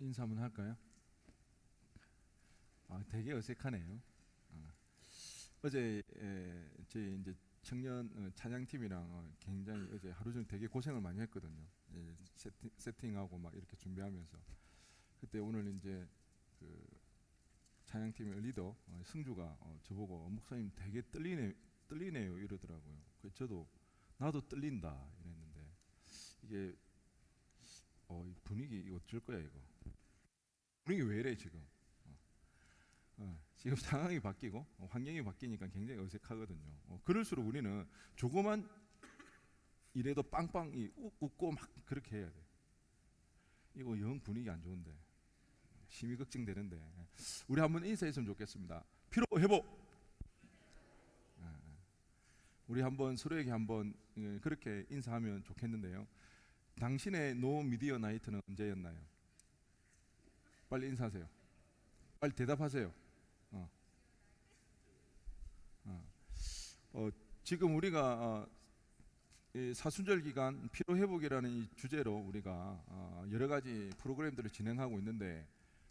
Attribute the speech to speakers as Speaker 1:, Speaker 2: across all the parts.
Speaker 1: 인사 한번 할까요? 되게 어색하네요. 어제 저희 이제 청년 찬양팀이랑 굉장히 어제 하루 종일 되게 고생을 많이 했거든요. 세팅하고 막 이렇게 준비하면서 그때 오늘 이제 그 찬양팀의 리더 승주가 저보고 목사님 되게 떨리네요 이러더라고요. 그래서 저도 나도 떨린다 이랬는데 이게 이 분위기 이거 어쩔 거야 이거 분위기 왜 이래 지금? 지금 상황이 바뀌고 환경이 바뀌니까 굉장히 어색하거든요. 그럴수록 우리는 조그만 이래도 빵빵이 웃고 막 그렇게 해야 돼. 이거 영 분위기 안 좋은데 심히 걱정되는데 우리 한번 인사했으면 좋겠습니다. 피로 회복. 우리 한번 서로에게 한번 그렇게 인사하면 좋겠는데요. 당신의 노 미디어 나이트는 언제였나요? 빨리 인사하세요. 빨리 대답하세요. 어, 어. 지금 우리가 이 사순절 기간 피로 회복이라는 이 주제로 우리가 여러 가지 프로그램들을 진행하고 있는데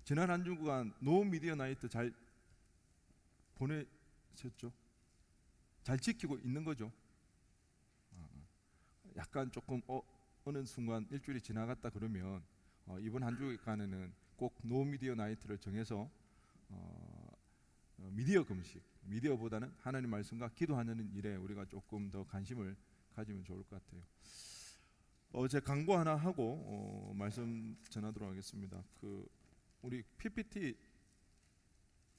Speaker 1: 지난 한 주간 노 미디어 나이트 잘 보내셨죠? 잘 지키고 있는 거죠? 약간 조금 어느 순간 일주일이 지나갔다 그러면 이번 한 주간에는 꼭 노 미디어 나이트를 정해서 미디어 금식, 미디어보다는 하나님 말씀과 기도하는 일에 우리가 조금 더 관심을 가지면 좋을 것 같아요. 제 광고 하나 하고 말씀 전하도록 하겠습니다. 우리 PPT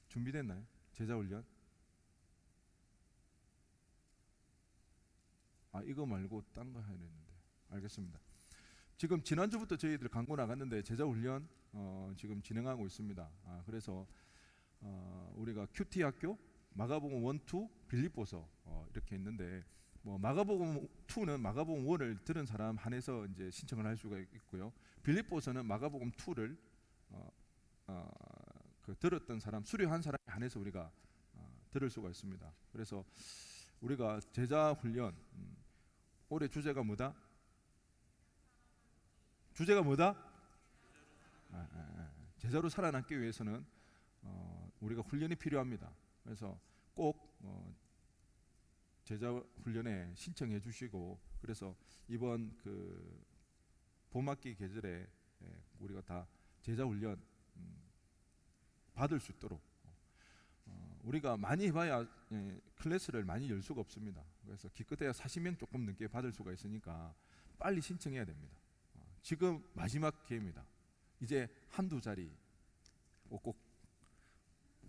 Speaker 1: 준비됐나요? 제자훈련? 이거 말고 딴 거 해야 되는데. 알겠습니다. 지금 지난주부터 저희들 광고 나갔는데 제자훈련 지금 진행하고 있습니다. 그래서 우리가 큐티 학교, 마가복음 1, 2, 빌립보서 이렇게 있는데 마가복음 2는 마가복음 1을 들은 사람 한해서 이제 신청을 할 수가 있고요. 빌립보서는 마가복음 2를 들었던 사람, 수료한 사람에 한해서 우리가 들을 수가 있습니다. 그래서 우리가 제자 훈련 올해 주제가 뭐다? 주제가 뭐다? 제자로 살아남기 위해서는 우리가 훈련이 필요합니다. 그래서 꼭 제자 훈련에 신청해 주시고 그래서 이번 봄학기 계절에 우리가 다 제자 훈련 받을 수 있도록 우리가 많이 해봐야 클래스를 많이 열 수가 없습니다. 그래서 기껏해야 40명 조금 넘게 받을 수가 있으니까 빨리 신청해야 됩니다. 지금 마지막 기회입니다. 이제 한두 자리 꼭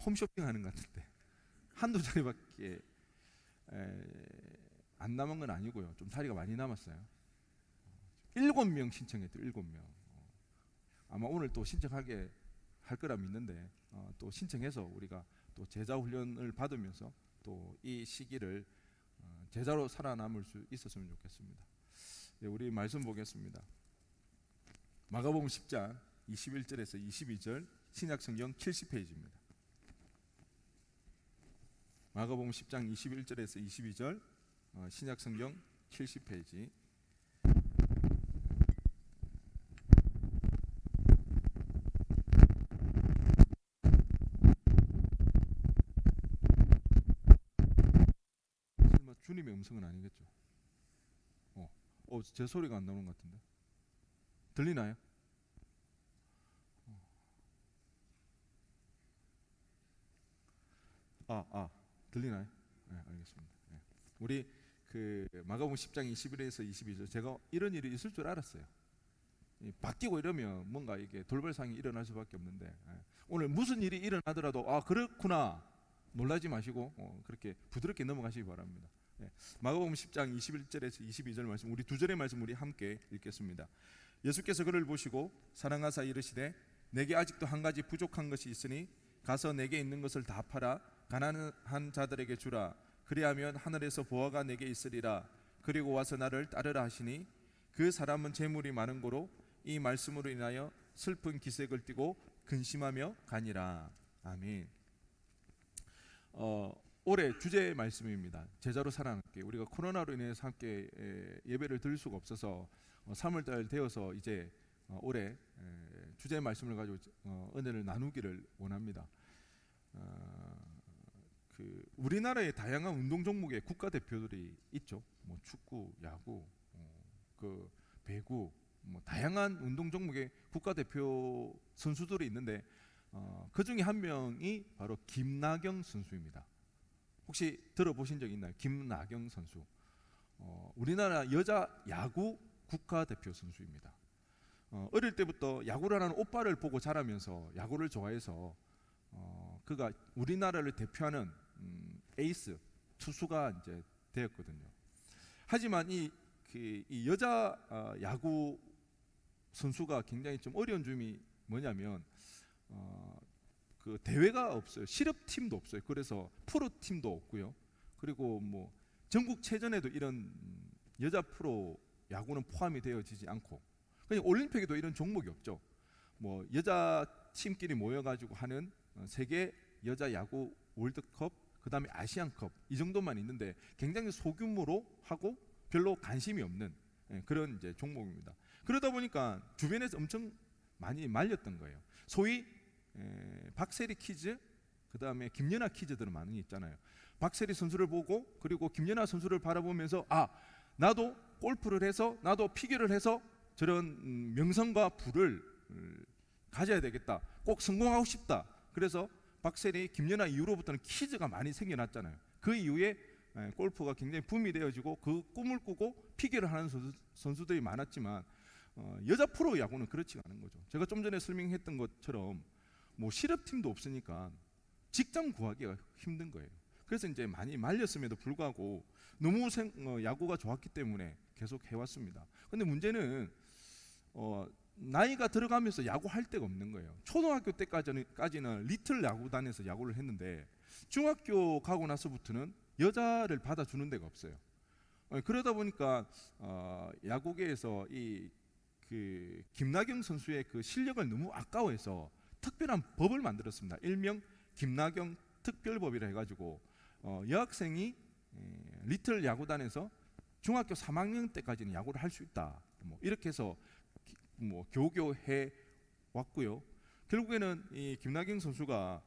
Speaker 1: 홈쇼핑하는 것 같은데 한두 자리밖에 안 남은 건 아니고요. 좀 자리가 많이 남았어요. 7명 신청했대요. 7명. 아마 오늘 또 신청하게 할 거라 믿는데 또 신청해서 우리가 또 제자 훈련을 받으면서 또 이 시기를 제자로 살아남을 수 있었으면 좋겠습니다. 우리 말씀 보겠습니다. 마가복음 10장 21절에서 22절 신약성경 70페이지입니다. 마가복음 10장 21절에서 22절 신약성경 70페이지. 설마 주님의 음성은 아니겠죠? 제 소리가 안 나오는 것 같은데 들리나요? 들리나요? 네, 알겠습니다. 네. 우리 마가복음 10장 21에서 22절 제가 이런 일이 있을 줄 알았어요. 바뀌고 이러면 뭔가 이게 돌발상이 일어날 수밖에 없는데 오늘 무슨 일이 일어나더라도 그렇구나 놀라지 마시고 그렇게 부드럽게 넘어가시기 바랍니다. 마가복음 10장 21절에서 22절 말씀 우리 두 절의 말씀 우리 함께 읽겠습니다. 예수께서 그를 보시고 사랑하사 이르시되 내게 아직도 한 가지 부족한 것이 있으니 가서 내게 있는 것을 다 팔아 가난한 자들에게 주라. 그리하면 하늘에서 보화가 내게 있으리라. 그리고 와서 나를 따르라 하시니 그 사람은 재물이 많은 고로 이 말씀으로 인하여 슬픈 기색을 띠고 근심하며 가니라. 아멘. 올해 주제 말씀입니다. 제자로 살아남기. 우리가 코로나로 인해서 함께 예배를 드릴 수가 없어서 3월달 되어서 이제 올해 주제의 말씀을 가지고 은혜를 나누기를 원합니다. 그 우리나라의 다양한 운동 종목의 국가대표들이 있죠. 뭐 축구, 야구, 그 배구, 뭐 다양한 운동 종목의 국가대표 선수들이 있는데 그 중에 한 명이 바로 김나경 선수입니다. 혹시 들어보신 적 있나요? 김나경 선수. 우리나라 여자 야구 국가대표 선수입니다. 어릴 때부터 야구를 하는 오빠를 보고 자라면서 야구를 좋아해서 그가 우리나라를 대표하는 에이스 투수가 이제 되었거든요. 하지만 이 여자 야구 선수가 굉장히 좀 어려운 점이 뭐냐면 그 대회가 없어요. 실업팀도 없어요. 그래서 프로팀도 없고요. 그리고 뭐 전국체전에도 이런 여자 프로 야구는 포함이 되어지지 않고, 그냥 올림픽에도 이런 종목이 없죠. 뭐 여자 팀끼리 모여가지고 하는 세계 여자 야구 월드컵, 그 다음에 아시안컵, 이 정도만 있는데 굉장히 소규모로 하고 별로 관심이 없는 그런 이제 종목입니다. 그러다 보니까 주변에서 엄청 많이 말렸던 거예요. 소위 박세리 키즈, 그 다음에 김연아 키즈들은 많이 있잖아요. 박세리 선수를 보고 그리고 김연아 선수를 바라보면서 나도 골프를 해서 나도 피겨를 해서 저런 명성과 부를 가져야 되겠다. 꼭 성공하고 싶다. 그래서 박세리, 김연아 이후로부터는 키즈가 많이 생겨났잖아요. 그 이후에 골프가 굉장히 붐이 되어지고 그 꿈을 꾸고 피겨를 하는 선수들이 많았지만 여자 프로 야구는 그렇지가 않은 거죠. 제가 좀 전에 설명했던 것처럼 뭐 실업팀도 없으니까 직장 구하기가 힘든 거예요. 그래서 이제 많이 말렸음에도 불구하고 너무 야구가 좋았기 때문에 계속 해왔습니다. 근데 문제는 나이가 들어가면서 야구할 데가 없는 거예요. 초등학교 때까지는 리틀 야구단에서 야구를 했는데 중학교 가고 나서부터는 여자를 받아주는 데가 없어요. 그러다 보니까 야구계에서 그 김나경 선수의 그 실력을 너무 아까워해서 특별한 법을 만들었습니다. 일명 김나경 특별법이라 해가지고 여학생이 리틀 야구단에서 중학교 3학년 때까지는 야구를 할 수 있다. 뭐 이렇게 해서 뭐 교교해 왔고요. 결국에는 이 김나경 선수가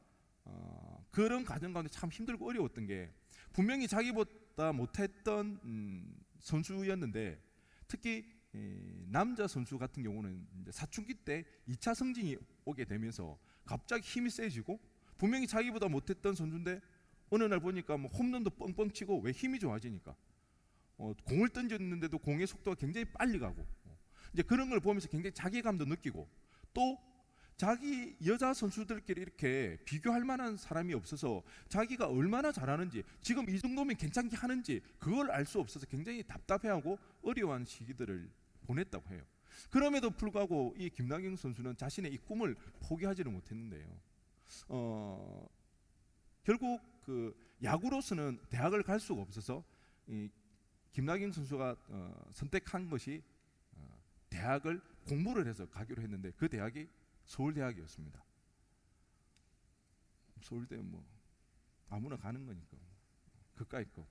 Speaker 1: 그런 과정 가운데 참 힘들고 어려웠던 게, 분명히 자기보다 못했던 선수였는데 특히 남자 선수 같은 경우는 이제 사춘기 때 2차 성징이 오게 되면서 갑자기 힘이 세지고, 분명히 자기보다 못했던 선수인데 어느 날 보니까 뭐 홈런도 뻥뻥 치고, 왜 힘이 좋아지니까 공을 던졌는데도 공의 속도가 굉장히 빨리 가고, 이제 그런 걸 보면서 굉장히 자괴감도 느끼고, 또 자기 여자 선수들끼리 이렇게 비교할 만한 사람이 없어서 자기가 얼마나 잘하는지, 지금 이 정도면 괜찮게 하는지 그걸 알 수 없어서 굉장히 답답해하고 어려워하는 시기들을 보냈다고 해요. 그럼에도 불구하고 이 김나경 선수는 자신의 이 꿈을 포기하지를 못했는데요. 결국 그 야구로서는 대학을 갈 수가 없어서 이 김나경 선수가 선택한 것이 대학을 공부를 해서 가기로 했는데, 그 대학이 서울대학이었습니다. 서울대 뭐 아무나 가는 거니까 그까이 거.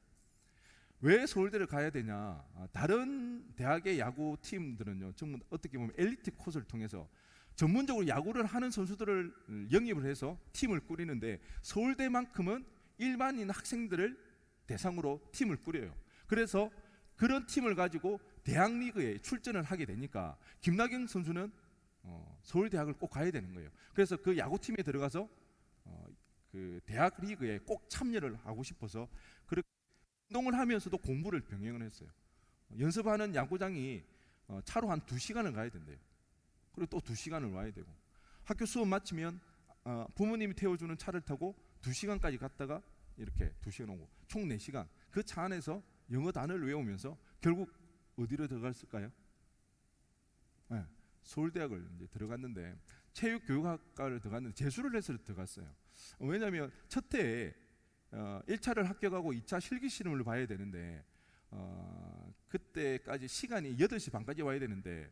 Speaker 1: 왜 서울대를 가야 되냐? 다른 대학의 야구 팀들은요, 전부 어떻게 보면 엘리트 코스를 통해서 전문적으로 야구를 하는 선수들을 영입을 해서 팀을 꾸리는데, 서울대만큼은 일반인 학생들을 대상으로 팀을 꾸려요. 그래서 그런 팀을 가지고 대학리그에 출전을 하게 되니까 김나경 선수는 서울대학을 꼭 가야 되는 거예요. 그래서 그 야구팀에 들어가서 그 대학 리그에 꼭 참여를 하고 싶어서 그렇게 운동을 하면서도 공부를 병행을 했어요. 연습하는 야구장이 차로 한 2시간을 가야 된대요. 그리고 또 2시간을 와야 되고, 학교 수업 마치면 부모님이 태워주는 차를 타고 2시간까지 갔다가 이렇게 2시간 오고, 총 4시간 그 차 안에서 영어 단어를 외우면서 결국 어디로 들어갔을까요? 네, 서울대학을 이제 들어갔는데, 체육교육학과를 들어갔는데 재수를 해서 들어갔어요. 왜냐하면 첫 해에 1차를 합격하고 2차 실기 시험을 봐야 되는데 그때까지 시간이 8시 반까지 와야 되는데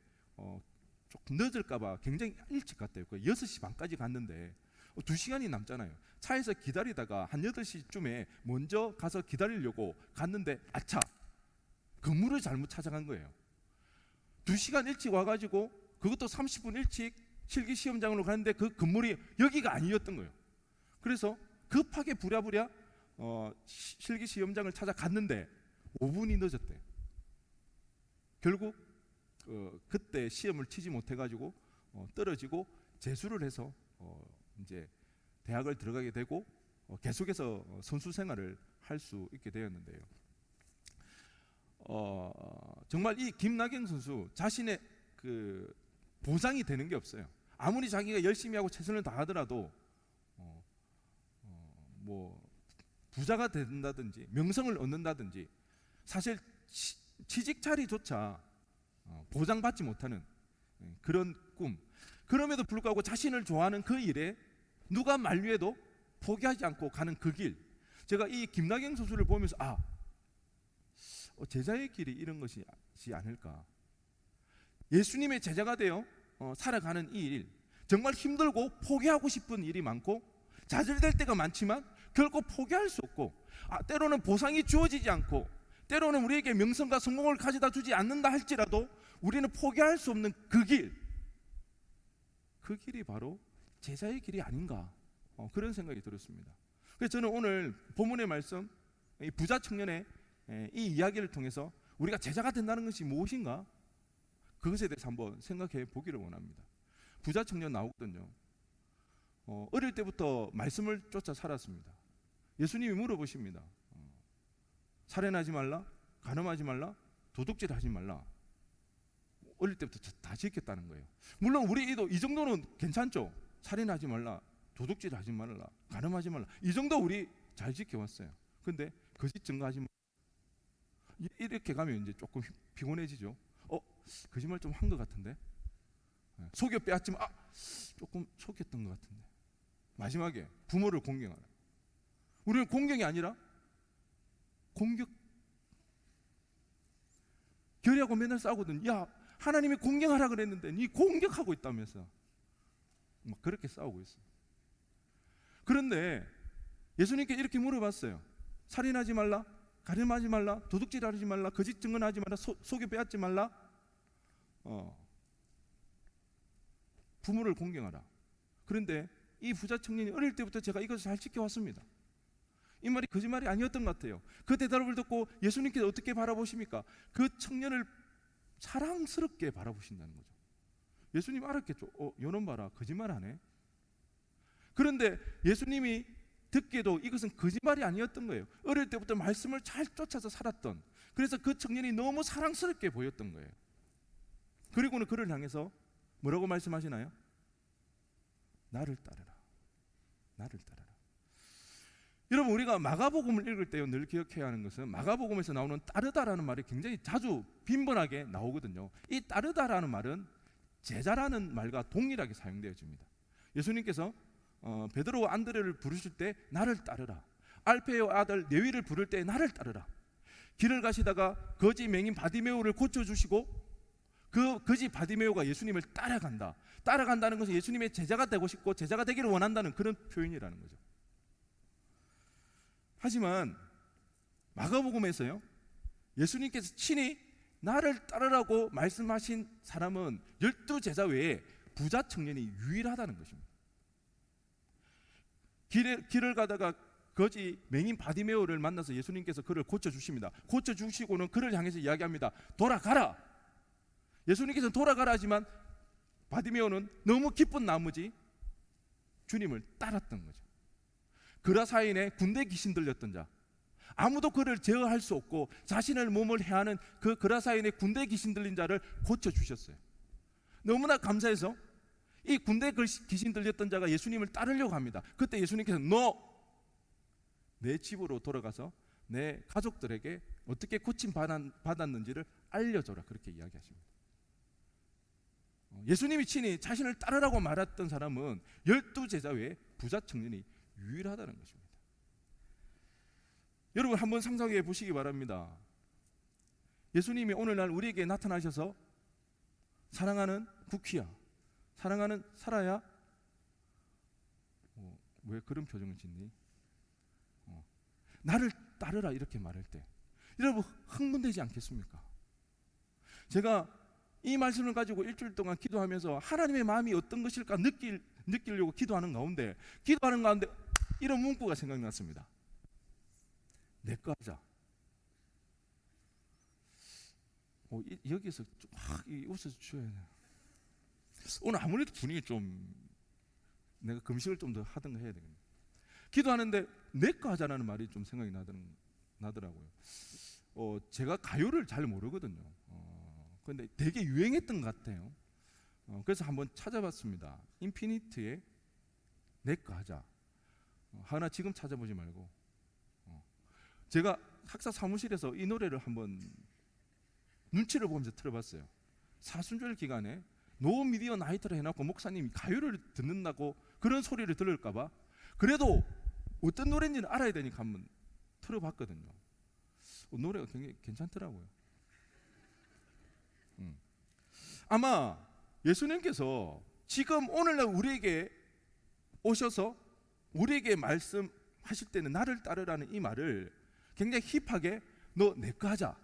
Speaker 1: 조금 늦을까봐 굉장히 일찍 갔대요. 6시 반까지 갔는데 2시간이 남잖아요. 차에서 기다리다가 한 8시쯤에 먼저 가서 기다리려고 갔는데 아차! 건물을 잘못 찾아간 거예요. 2시간 일찍 와가지고 그것도 30분 일찍 실기 시험장으로 가는데 그 건물이 여기가 아니었던 거예요. 그래서 급하게 부랴부랴 실기 시험장을 찾아갔는데 5분이 늦었대요. 결국 그때 시험을 치지 못해가지고 떨어지고 재수를 해서 이제 대학을 들어가게 되고 계속해서 선수 생활을 할 수 있게 되었는데요. 정말 이 김나경 선수 자신의 그 보상이 되는 게 없어요. 아무리 자기가 열심히 하고 최선을 다하더라도 뭐 부자가 된다든지 명성을 얻는다든지 사실 취직 자리조차 보장받지 못하는 그런 꿈. 그럼에도 불구하고 자신을 좋아하는 그 일에 누가 만류해도 포기하지 않고 가는 그 길. 제가 이 김나경 선수를 보면서 제자의 길이 이런 것이지 않을까. 예수님의 제자가 되어 살아가는 이 일, 정말 힘들고 포기하고 싶은 일이 많고 좌절될 때가 많지만 결코 포기할 수 없고 때로는 보상이 주어지지 않고 때로는 우리에게 명성과 성공을 가져다 주지 않는다 할지라도 우리는 포기할 수 없는 그 길, 그 길이 바로 제자의 길이 아닌가, 그런 생각이 들었습니다. 그래서 저는 오늘 본문의 말씀, 이 부자 청년의 이 이야기를 통해서 우리가 제자가 된다는 것이 무엇인가, 그것에 대해서 한번 생각해 보기를 원합니다. 부자 청년 나오거든요. 어릴 때부터 말씀을 쫓아 살았습니다. 예수님이 물어보십니다. 살인하지 말라, 간음하지 말라, 도둑질하지 말라. 어릴 때부터 다 지켰다는 거예요. 물론 우리도 이 정도는 괜찮죠. 살인하지 말라, 도둑질하지 말라, 간음하지 말라, 이 정도 우리 잘 지켜왔어요. 근데 거짓 증거하지 말라, 이렇게 가면 이제 조금 피곤해지죠. 거짓말 좀 한 것 같은데, 속여 빼앗지만 조금 속였던 것 같은데. 마지막에 부모를 공경하라. 우리는 공경이 아니라 공격. 결의하고 맨날 싸우거든. 야, 하나님이 공경하라 그랬는데 니 공격하고 있다면서 막 그렇게 싸우고 있어. 그런데 예수님께 이렇게 물어봤어요. 살인하지 말라, 간음하지 말라, 도둑질하지 말라, 거짓 증언하지 말라, 속여 빼앗지 말라, 부모를 공경하라. 그런데 이 부자 청년이 어릴 때부터 제가 이것을 잘 지켜왔습니다. 이 말이 거짓말이 아니었던 것 같아요. 그 대답을 듣고 예수님께서 어떻게 바라보십니까? 그 청년을 사랑스럽게 바라보신다는 거죠. 예수님 알았겠죠. 요놈 봐라, 거짓말하네. 그런데 예수님이 듣기에도 이것은 거짓말이 아니었던 거예요. 어릴 때부터 말씀을 잘 쫓아서 살았던, 그래서 그 청년이 너무 사랑스럽게 보였던 거예요. 그리고는 그를 향해서 뭐라고 말씀하시나요? 나를 따르라, 나를 따르라. 여러분, 우리가 마가복음을 읽을 때 늘 기억해야 하는 것은 마가복음에서 나오는 따르다라는 말이 굉장히 자주 빈번하게 나오거든요. 이 따르다라는 말은 제자라는 말과 동일하게 사용되어집니다. 예수님께서 베드로와 안드레를 부르실 때 나를 따르라, 알페의 아들 네위를 부를 때 나를 따르라, 길을 가시다가 거지 맹인 바디메오를 고쳐주시고 그 거지 바디메오가 예수님을 따라간다는 것은 예수님의 제자가 되고 싶고 제자가 되기를 원한다는 그런 표현이라는 거죠. 하지만 마가복음에서요, 예수님께서 친히 나를 따르라고 말씀하신 사람은 12제자 외에 부자 청년이 유일하다는 것입니다. 길을 가다가 거지 맹인 바디메오를 만나서 예수님께서 그를 고쳐주십니다. 고쳐주시고는 그를 향해서 이야기합니다. 돌아가라. 예수님께서는 돌아가라 하지만 바디메오는 너무 기쁜 나머지 주님을 따랐던 거죠. 그라사인의 군대 귀신 들렸던 자, 아무도 그를 제어할 수 없고 자신을 몸을 해하는 그 그라사인의 군대 귀신 들린 자를 고쳐주셨어요. 너무나 감사해서 이 군대 귀신 들렸던 자가 예수님을 따르려고 합니다. 그때 예수님께서 너 내 집으로 돌아가서 내 가족들에게 어떻게 고침 받았는지를 알려줘라, 그렇게 이야기하십니다. 예수님이 친히 자신을 따르라고 말했던 사람은 12제자 외에 부자 청년이 유일하다는 것입니다. 여러분, 한번 상상해 보시기 바랍니다. 예수님이 오늘날 우리에게 나타나셔서 사랑하는 국희야, 사랑하는 사라야, 왜 그런 표정을 짓니? 나를 따르라 이렇게 말할 때 여러분 흥분되지 않겠습니까? 제가 이 말씀을 가지고 일주일 동안 기도하면서 하나님의 마음이 어떤 것일까 느끼려고 기도하는 가운데 이런 문구가 생각났습니다. 내 거 하자. 여기서 막 웃어서 줘야 돼. 오늘 아무래도 분위기 좀 내가 금식을 좀 더 하든가 해야 되겠네. 기도하는데 내 거 하자라는 말이 좀 생각이 나더라고요. 제가 가요를 잘 모르거든요. 근데 되게 유행했던 것 같아요. 그래서 한번 찾아봤습니다. 인피니트의 내 거 하자. 하나 지금 찾아보지 말고 제가 학사 사무실에서 이 노래를 한번 눈치를 보면서 틀어봤어요. 사순절 기간에 노 미디어 나이트를 해놓고 목사님이 가요를 듣는다고 그런 소리를 들을까봐 그래도 어떤 노래인지는 알아야 되니까 한번 틀어봤거든요. 노래가 굉장히 괜찮더라고요. 아마 예수님께서 지금 오늘날 우리에게 오셔서 우리에게 말씀하실 때는 나를 따르라는 이 말을 굉장히 힙하게 너 내 거 하자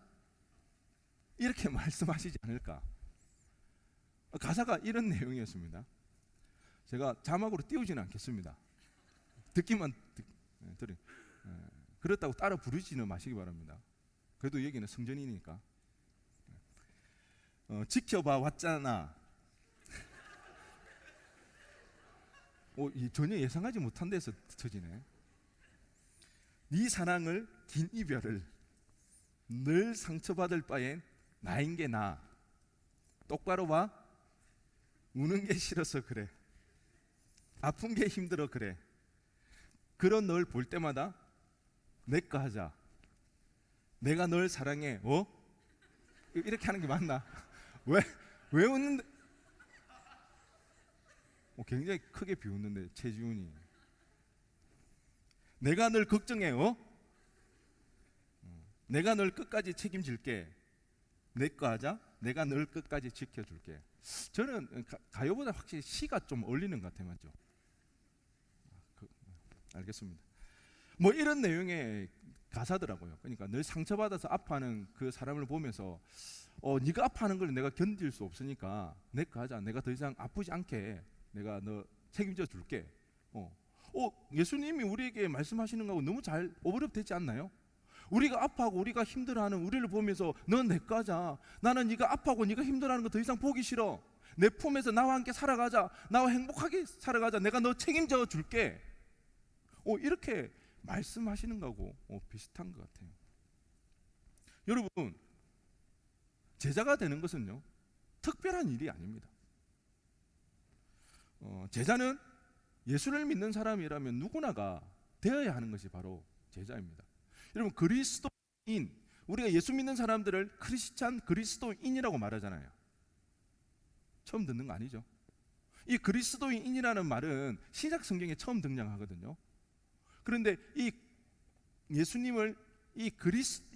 Speaker 1: 이렇게 말씀하시지 않을까. 가사가 이런 내용이었습니다. 제가 자막으로 띄우지는 않겠습니다. 듣기만 들으. 그렇다고 따라 부르지는 마시기 바랍니다. 그래도 여기는 성전이니까. 지켜봐 왔잖아. 전혀 예상하지 못한 데서 터지네. 네 사랑을 긴 이별을 늘 상처받을 바엔 나인 게 나아. 똑바로 봐. 우는 게 싫어서 그래. 아픈 게 힘들어 그래. 그런 널 볼 때마다 내 거 하자. 내가 널 사랑해. 이렇게 하는 게 맞나? 왜 웃는데? 굉장히 크게 비웃는데 최지훈이. 내가 널 걱정해. 내가 널 끝까지 책임질게. 내 거 하자. 내가 널 끝까지 지켜줄게. 저는 가요보다 확실히 시가 좀 어울리는 것 같아요. 맞죠? 알겠습니다. 뭐 이런 내용의 가사더라고요. 그러니까 늘 상처받아서 아파하는 그 사람을 보면서 네가 아파하는 걸 내가 견딜 수 없으니까 내 거 하자. 내가 더 이상 아프지 않게 내가 너 책임져 줄게. 예수님이 우리에게 말씀하시는 거하고 너무 잘 오버랩 되지 않나요? 우리가 아파하고 우리가 힘들어하는 우리를 보면서 넌 내 거 하자. 나는 네가 아파하고 네가 힘들어하는 거 더 이상 보기 싫어. 내 품에서 나와 함께 살아가자. 나와 행복하게 살아가자. 내가 너 책임져 줄게. 이렇게 말씀하시는 거하고 비슷한 것 같아요. 여러분, 제자가 되는 것은요 특별한 일이 아닙니다. 제자는 예수를 믿는 사람이라면 누구나가 되어야 하는 것이 바로 제자입니다. 여러분, 그리스도인, 우리가 예수 믿는 사람들을 크리스찬 그리스도인이라고 말하잖아요. 처음 듣는 거 아니죠? 이 그리스도인이라는 말은 신약 성경에 처음 등장하거든요. 그런데 이 예수님을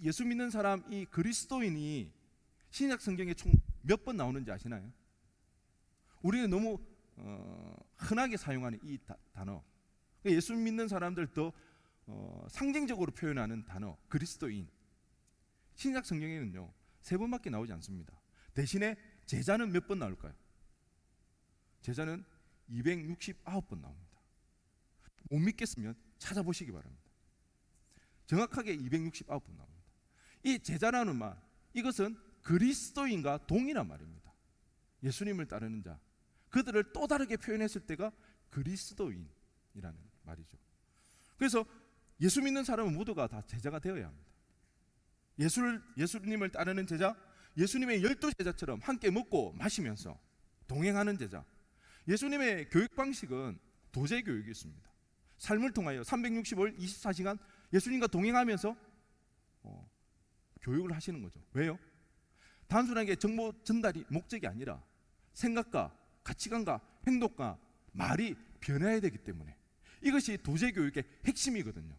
Speaker 1: 예수 믿는 사람, 이 그리스도인이 신약 성경에 총 몇 번 나오는지 아시나요? 우리는 너무 흔하게 사용하는 이 단어, 예수 믿는 사람들 더 상징적으로 표현하는 단어 그리스도인, 신약 성경에는요 3번밖에 나오지 않습니다. 대신에 제자는 몇 번 나올까요? 제자는 269번 나옵니다. 못 믿겠으면 찾아보시기 바랍니다. 정확하게 269번 나옵니다. 이 제자라는 말, 이것은 그리스도인과 동일한 말입니다. 예수님을 따르는 자, 그들을 또 다르게 표현했을 때가 그리스도인이라는 말이죠. 그래서 예수 믿는 사람은 모두가 다 제자가 되어야 합니다. 예수님을 따르는 제자, 예수님의 12제자처럼 함께 먹고 마시면서 동행하는 제자. 예수님의 교육 방식은 도제 교육이었습니다. 삶을 통하여 365일 24시간 예수님과 동행하면서 교육을 하시는 거죠. 왜요? 단순하게 정보 전달이 목적이 아니라 생각과 가치관과 행동과 말이 변해야 되기 때문에 이것이 도제 교육의 핵심이거든요.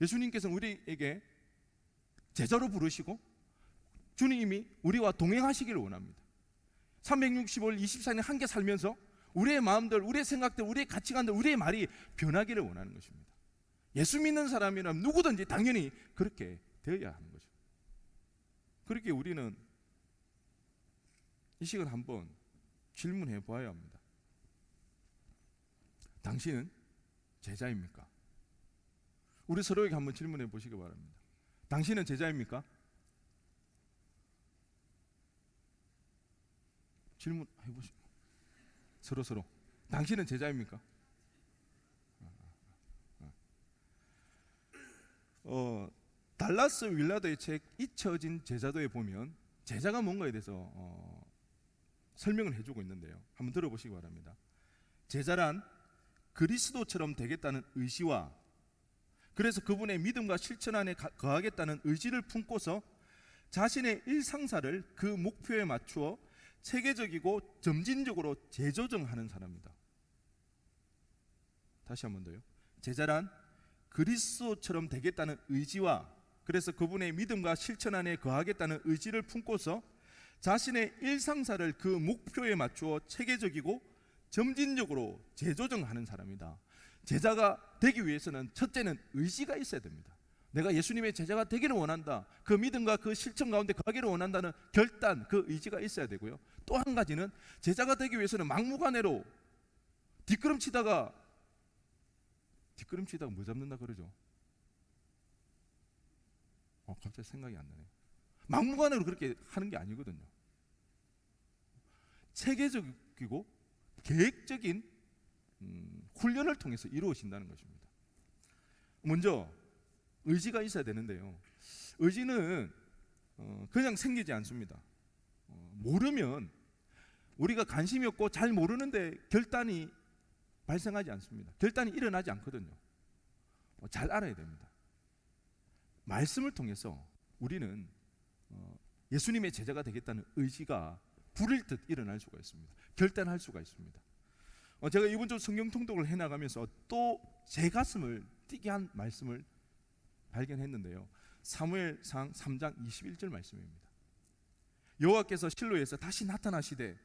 Speaker 1: 예수님께서는 우리에게 제자로 부르시고 주님이 우리와 동행하시기를 원합니다. 365일 24년 함께 살면서 우리의 마음들, 우리의 생각들, 우리의 가치관들, 우리의 말이 변하기를 원하는 것입니다. 예수 믿는 사람이라면 누구든지 당연히 그렇게 되어야 하는 거죠. 그렇게 우리는 이 시간 한번 질문해 보아야 합니다. 당신은 제자입니까? 우리 서로에게 한번 질문해 보시기 바랍니다. 당신은 제자입니까? 질문해 보시고 서로 당신은 제자입니까? 달라스 윌라더의 책 잊혀진 제자도에 보면 제자가 뭔가에 대해서 설명을 해주고 있는데요. 한번 들어보시기 바랍니다. 제자란 그리스도처럼 되겠다는 의지와 그래서 그분의 믿음과 실천 안에 거하겠다는 의지를 품고서 자신의 일상사를 그 목표에 맞추어 체계적이고 점진적으로 재조정하는 사람이다. 다시 한 번 더요. 제자란 그리스도처럼 되겠다는 의지와 그래서 그분의 믿음과 실천 안에 거하겠다는 의지를 품고서 자신의 일상사를 그 목표에 맞추어 체계적이고 점진적으로 재조정하는 사람이다. 제자가 되기 위해서는 첫째는 의지가 있어야 됩니다. 내가 예수님의 제자가 되기를 원한다. 그 믿음과 그 실천 가운데 거하기를 원한다는 결단, 그 의지가 있어야 되고요. 또 한 가지는 제자가 되기 위해서는 막무가내로 뒷걸음치다가 뭐 잡는다 그러죠? 갑자기 생각이 안 나네요. 막무가내로 그렇게 하는 게 아니거든요. 체계적이고 계획적인 훈련을 통해서 이루어진다는 것입니다. 먼저 의지가 있어야 되는데요. 의지는 그냥 생기지 않습니다. 모르면 우리가 관심이 없고 잘 모르는데 결단이 발생하지 않습니다. 결단이 일어나지 않거든요. 잘 알아야 됩니다. 말씀을 통해서 우리는 예수님의 제자가 되겠다는 의지가 불일 듯 일어날 수가 있습니다. 결단할 수가 있습니다. 제가 이번 주 성경 통독을 해나가면서 또 제 가슴을 뛰게 한 말씀을 발견했는데요. 사무엘상 3장 21절 말씀입니다. 여호와께서 실로에서 다시 나타나시되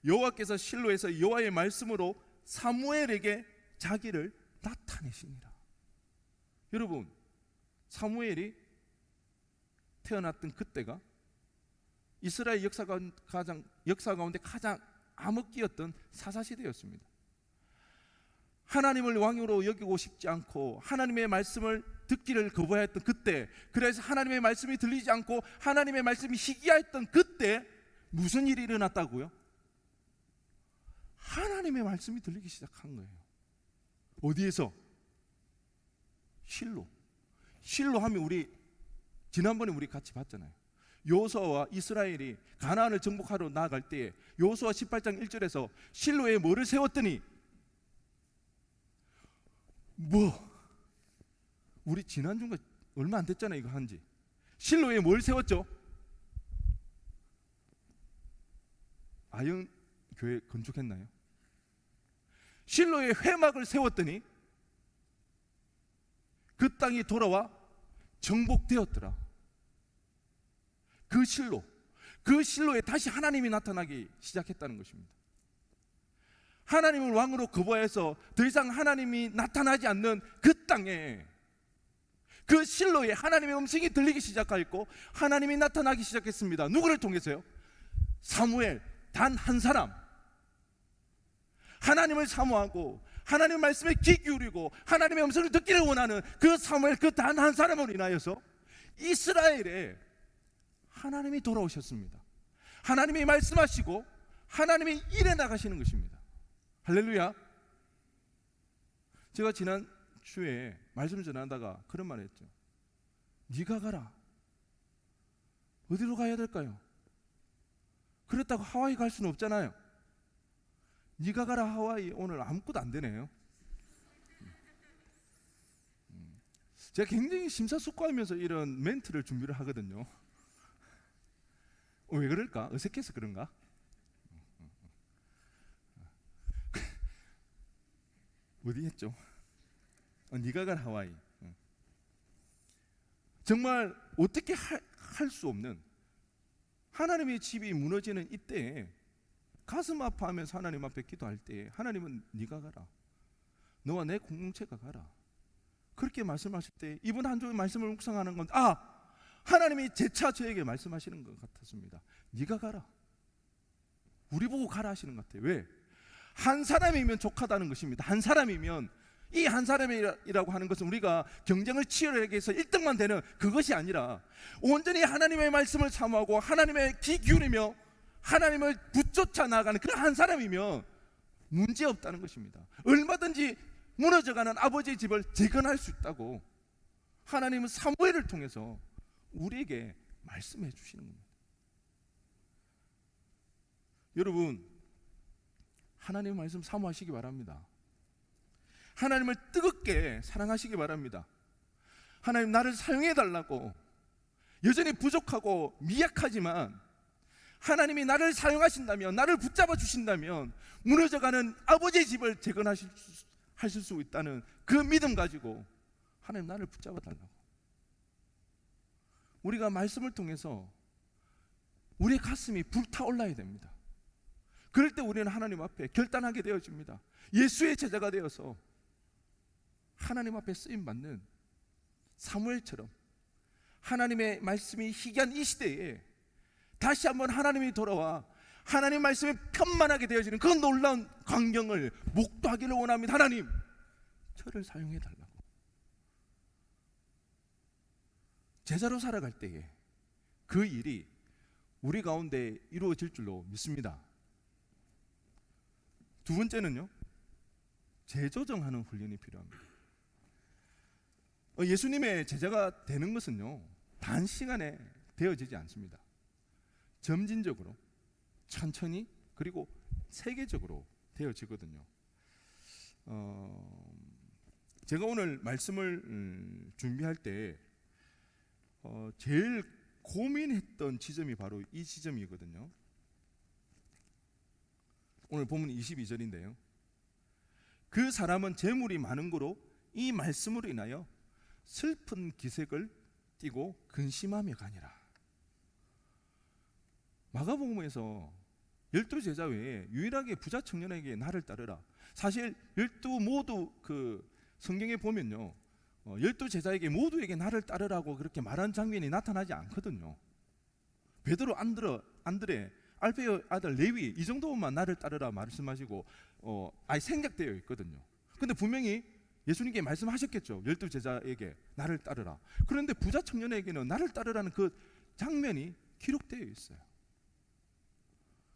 Speaker 1: 여호와께서 실로에서 여호와의 말씀으로 사무엘에게 자기를 나타내시니라. 여러분, 사무엘이 태어났던 그때가 이스라엘 역사 가운데 가장 암흑기였던 사사시대였습니다. 하나님을 왕으로 여기고 싶지 않고 하나님의 말씀을 듣기를 거부했던 그때, 그래서 하나님의 말씀이 들리지 않고 하나님의 말씀이 희귀했던 그때 무슨 일이 일어났다고요? 하나님의 말씀이 들리기 시작한 거예요. 어디에서? 실로 하면 우리 지난번에 우리 같이 봤잖아요. 여호수아와 이스라엘이 가나안을 정복하러 나아갈 때에 여호수아 18장 1절에서 실로에 뭐를 세웠더니 우리 지난주가 얼마 안 됐잖아요. 이거 한지. 실로에 뭘 세웠죠? 아영 교회 건축했나요? 실로에 회막을 세웠더니 그 땅이 돌아와 정복되었더라. 그 실로에 다시 하나님이 나타나기 시작했다는 것입니다. 하나님을 왕으로 거부해서 더 이상 하나님이 나타나지 않는 그 땅에, 그 실로에 하나님의 음성이 들리기 시작하였고 하나님이 나타나기 시작했습니다. 누구를 통해서요? 사무엘, 단 한 사람. 하나님을 사모하고 하나님의 말씀에 귀 기울이고 하나님의 음성을 듣기를 원하는 그 사무엘, 그 단 한 사람으로 인하여서 이스라엘에 하나님이 돌아오셨습니다. 하나님이 말씀하시고 하나님이 일해 나가시는 것입니다. 할렐루야. 제가 지난 주에 말씀을 전하다가 그런 말을 했죠. 네가 가라. 어디로 가야 될까요? 그렇다고 하와이 갈 수는 없잖아요. 네가 가라 하와이. 오늘 아무것도 안 되네요. 제가 굉장히 심사숙고하면서 이런 멘트를 준비를 하거든요. 왜 그럴까? 어색해서 그런가? 어디 했죠? 네가 간 하와이. 정말 어떻게 할 수 없는 하나님의 집이 무너지는 이때에 가슴 아파하면서 하나님 앞에 기도할 때 하나님은 네가 가라. 너와 내 공동체가 가라. 그렇게 말씀하실 때 이번 한 주의 말씀을 묵상하는 건 하나님이 재차 저에게 말씀하시는 것 같았습니다. 네가 가라. 우리 보고 가라 하시는 것 같아요. 왜? 한 사람이면 족하다는 것입니다. 한 사람이면, 이 한 사람이라고 하는 것은 우리가 경쟁을 치열하게 해서 1등만 되는 그것이 아니라 온전히 하나님의 말씀을 사모하고 하나님의 귀 기울이며 하나님을 붙쫓아 나가는 그런 한 사람이면 문제없다는 것입니다. 얼마든지 무너져가는 아버지의 집을 재건할 수 있다고 하나님은 사무엘을 통해서 우리에게 말씀해 주시는 겁니다. 여러분, 하나님의 말씀 사모하시기 바랍니다. 하나님을 뜨겁게 사랑하시기 바랍니다. 하나님, 나를 사용해 달라고. 여전히 부족하고 미약하지만 하나님이 나를 사용하신다면, 나를 붙잡아 주신다면 무너져가는 아버지의 집을 재건하실 수 있다는 그 믿음 가지고 하나님, 나를 붙잡아 달라고. 우리가 말씀을 통해서 우리의 가슴이 불타올라야 됩니다. 그럴 때 우리는 하나님 앞에 결단하게 되어집니다. 예수의 제자가 되어서 하나님 앞에 쓰임받는 사무엘처럼 하나님의 말씀이 희귀한 이 시대에 다시 한번 하나님이 돌아와 하나님 말씀이 편만하게 되어지는 그 놀라운 광경을 목도하기를 원합니다. 하나님, 저를 사용해 달라고. 제자로 살아갈 때에 그 일이 우리 가운데 이루어질 줄로 믿습니다. 두 번째는요, 재조정하는 훈련이 필요합니다. 예수님의 제자가 되는 것은요, 단시간에 되어지지 않습니다. 점진적으로, 천천히, 그리고 세계적으로 되어지거든요. 제가 오늘 말씀을 준비할 때 제일 고민했던 지점이 바로 이 지점이거든요. 오늘 본문 22절인데요. 그 사람은 재물이 많은 고로 이 말씀으로 인하여 슬픈 기색을 띠고 근심하며 가니라. 마가복음에서 12제자 외에 유일하게 부자 청년에게 나를 따르라. 사실 12 모두 그 성경에 보면요, 12제자에게 모두에게 나를 따르라고 그렇게 말한 장면이 나타나지 않거든요. 베드로, 안드레, 알페의 아들 레위, 이 정도만 나를 따르라 말씀하시고 생략되어 있거든요. 근데 분명히 예수님께 말씀하셨겠죠. 12제자에게 나를 따르라. 그런데 부자 청년에게는 나를 따르라는 그 장면이 기록되어 있어요.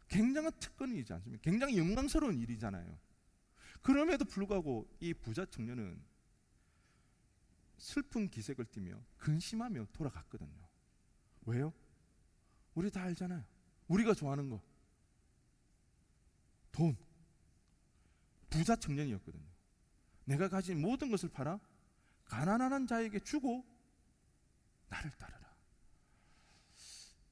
Speaker 1: 굉장한 특권이지 않습니까? 굉장히 영광스러운 일이잖아요. 그럼에도 불구하고 이 부자 청년은 슬픈 기색을 띠며 근심하며 돌아갔거든요. 왜요? 우리 다 알잖아요. 우리가 좋아하는 거, 돈. 부자 청년이었거든요. 내가 가진 모든 것을 팔아 가난한 자에게 주고 나를 따르라.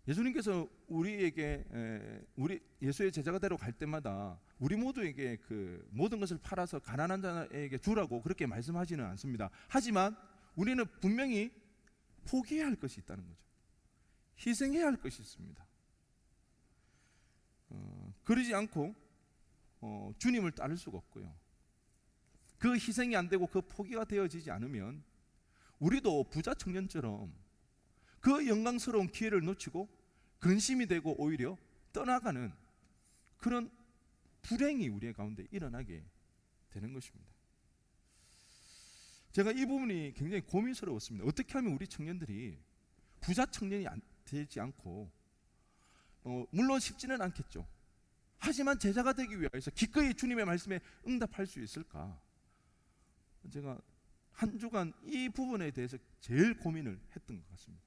Speaker 1: 예수님께서 우리에게 우리 예수의 제자가 되러 갈 때마다 우리 모두에게 그 모든 것을 팔아서 가난한 자에게 주라고 그렇게 말씀하지는 않습니다. 하지만 우리는 분명히 포기해야 할 것이 있다는 거죠. 희생해야 할 것이 있습니다. 그러지 않고 주님을 따를 수가 없고요. 그 희생이 안 되고 그 포기가 되어지지 않으면 우리도 부자 청년처럼 그 영광스러운 기회를 놓치고 근심이 되고 오히려 떠나가는 그런 불행이 우리의 가운데 일어나게 되는 것입니다. 제가 이 부분이 굉장히 고민스러웠습니다. 어떻게 하면 우리 청년들이 부자 청년이 되지 않고 물론 쉽지는 않겠죠. 하지만 제자가 되기 위해서 기꺼이 주님의 말씀에 응답할 수 있을까? 제가 한 주간 이 부분에 대해서 제일 고민을 했던 것 같습니다.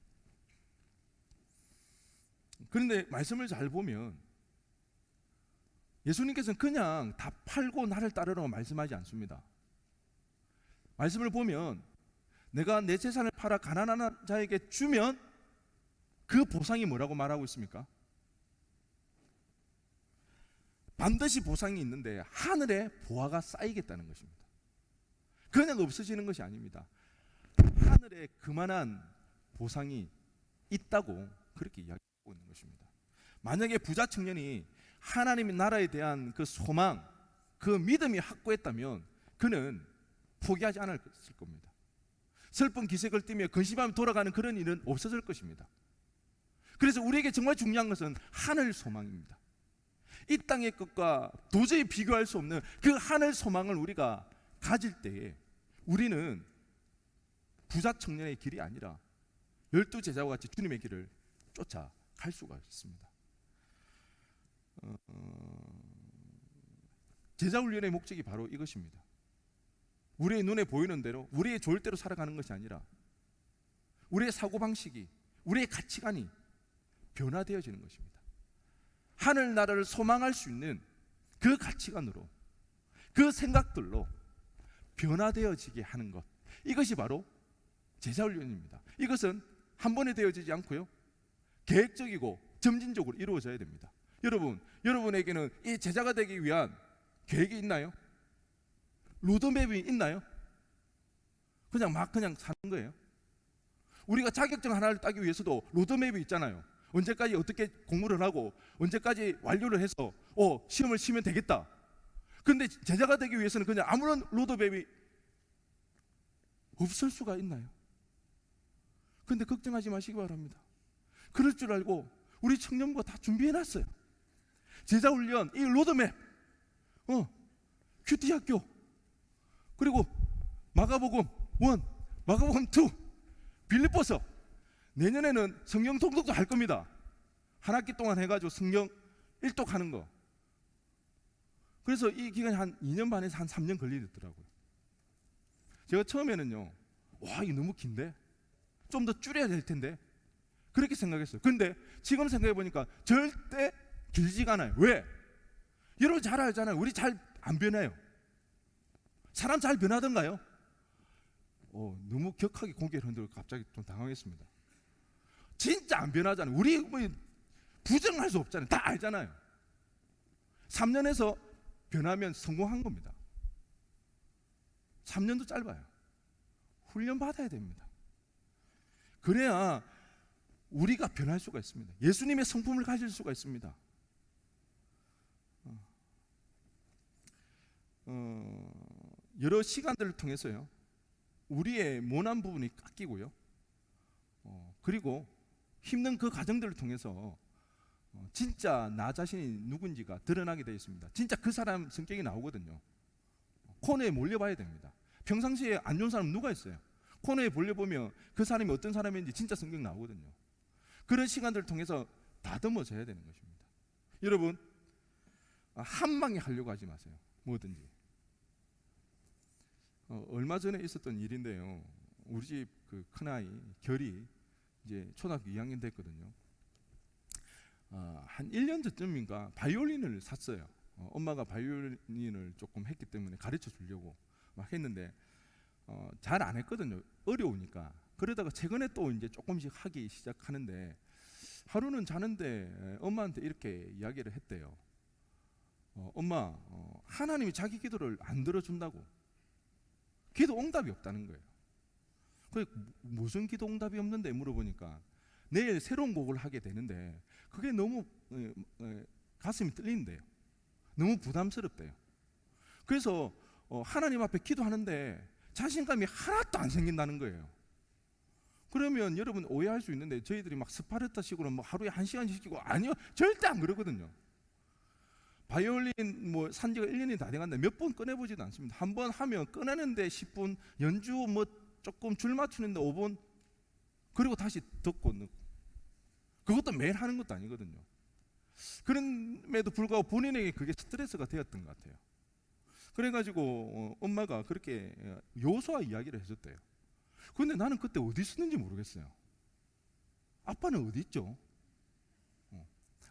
Speaker 1: 그런데 말씀을 잘 보면 예수님께서는 그냥 다 팔고 나를 따르라고 말씀하지 않습니다. 말씀을 보면 내가 내 재산을 팔아 가난한 자에게 주면 그 보상이 뭐라고 말하고 있습니까? 반드시 보상이 있는데 하늘에 보화가 쌓이겠다는 것입니다. 그냥 없어지는 것이 아닙니다. 하늘에 그만한 보상이 있다고 그렇게 이야기하고 있는 것입니다. 만약에 부자 청년이 하나님의 나라에 대한 그 소망, 그 믿음이 확고했다면 그는 포기하지 않았을 겁니다. 슬픈 기색을 띠며 근심하며 돌아가는 그런 일은 없어질 것입니다. 그래서 우리에게 정말 중요한 것은 하늘 소망입니다. 이 땅의 것과 도저히 비교할 수 없는 그 하늘 소망을 우리가 가질 때에 우리는 부자 청년의 길이 아니라 12 제자와 같이 주님의 길을 쫓아갈 수가 있습니다. 제자훈련의 목적이 바로 이것입니다. 우리의 눈에 보이는 대로, 우리의 좋을 대로 살아가는 것이 아니라 우리의 사고방식이, 우리의 가치관이 변화되어지는 것입니다. 하늘나라를 소망할 수 있는 그 가치관으로, 그 생각들로 변화되어지게 하는 것, 이것이 바로 제자훈련입니다. 이것은 한 번에 되어지지 않고요, 계획적이고 점진적으로 이루어져야 됩니다. 여러분에게는 이 제자가 되기 위한 계획이 있나요? 로드맵이 있나요? 그냥 사는 거예요. 우리가 자격증 하나를 따기 위해서도 로드맵이 있잖아요. 언제까지 어떻게 공부를 하고 언제까지 완료를 해서 시험을 치면 되겠다. 그런데 제자가 되기 위해서는 그냥 아무런 로드맵이 없을 수가 있나요? 그런데 걱정하지 마시기 바랍니다. 그럴 줄 알고 우리 청년부가 다 준비해놨어요. 제자훈련, 이 로드맵, 큐티 학교, 그리고 마가복음 1, 마가복음 2, 빌립보서, 내년에는 성경 통독도 할 겁니다. 한 학기 동안 해가지고 성경 일독하는 거. 그래서 이 기간이 한 2년 반에서 한 3년 걸리더라고요. 제가 처음에는요, 이게 너무 긴데? 좀 더 줄여야 될 텐데? 그렇게 생각했어요. 근데 지금 생각해 보니까 절대 길지가 않아요. 왜? 여러분 잘 알잖아요. 우리 잘 안 변해요. 사람 잘 변하던가요? 너무 격하게 고개를 흔들고 갑자기 좀 당황했습니다. 진짜 안 변하잖아요. 우리 부정할 수 없잖아요. 다 알잖아요. 3년에서 변하면 성공한 겁니다. 3년도 짧아요. 훈련 받아야 됩니다. 그래야 우리가 변할 수가 있습니다. 예수님의 성품을 가질 수가 있습니다. 여러 시간들을 통해서요, 우리의 모난 부분이 깎이고요, 그리고 힘든 그 과정들을 통해서 진짜 나 자신이 누군지가 드러나게 되어 있습니다. 진짜 그 사람 성격이 나오거든요. 코너에 몰려봐야 됩니다. 평상시에 안 좋은 사람 누가 있어요? 코너에 몰려보면 그 사람이 어떤 사람인지 진짜 성격 나오거든요. 그런 시간들을 통해서 다듬어져야 되는 것입니다. 여러분, 한 방에 하려고 하지 마세요. 뭐든지. 얼마 전에 있었던 일인데요, 우리 집 그 큰아이 결이 이제 초등학교 2학년 됐거든요. 한 1년 전쯤인가 바이올린을 샀어요. 엄마가 바이올린을 조금 했기 때문에 가르쳐 주려고 막 했는데 잘 안 했거든요. 어려우니까. 그러다가 최근에 또 이제 조금씩 하기 시작하는데, 하루는 자는데 엄마한테 이렇게 이야기를 했대요. 엄마, 하나님이 자기 기도를 안 들어준다고. 기도 응답이 없다는 거예요. 무슨 기도 응답이 없는데 물어보니까 내일 새로운 곡을 하게 되는데 그게 너무 가슴이 떨린대요. 너무 부담스럽대요. 그래서 하나님 앞에 기도하는데 자신감이 하나도 안 생긴다는 거예요. 그러면 여러분 오해할 수 있는데, 저희들이 막 스파르타식으로 뭐 하루에 1시간씩 시키고, 아니요, 절대 안 그러거든요. 바이올린 산 지가 1년이 다 돼간다. 몇 번 꺼내보지도 않습니다. 한 번 하면 꺼내는데 10분, 연주 조금 줄 맞추는데 5분, 그리고 다시 듣고 넣고. 그것도 매일 하는 것도 아니거든요. 그럼에도 불구하고 본인에게 그게 스트레스가 되었던 것 같아요. 그래가지고 엄마가 그렇게 요소와 이야기를 해줬대요. 그런데 나는 그때 어디 있었는지 모르겠어요. 아빠는 어디 있죠?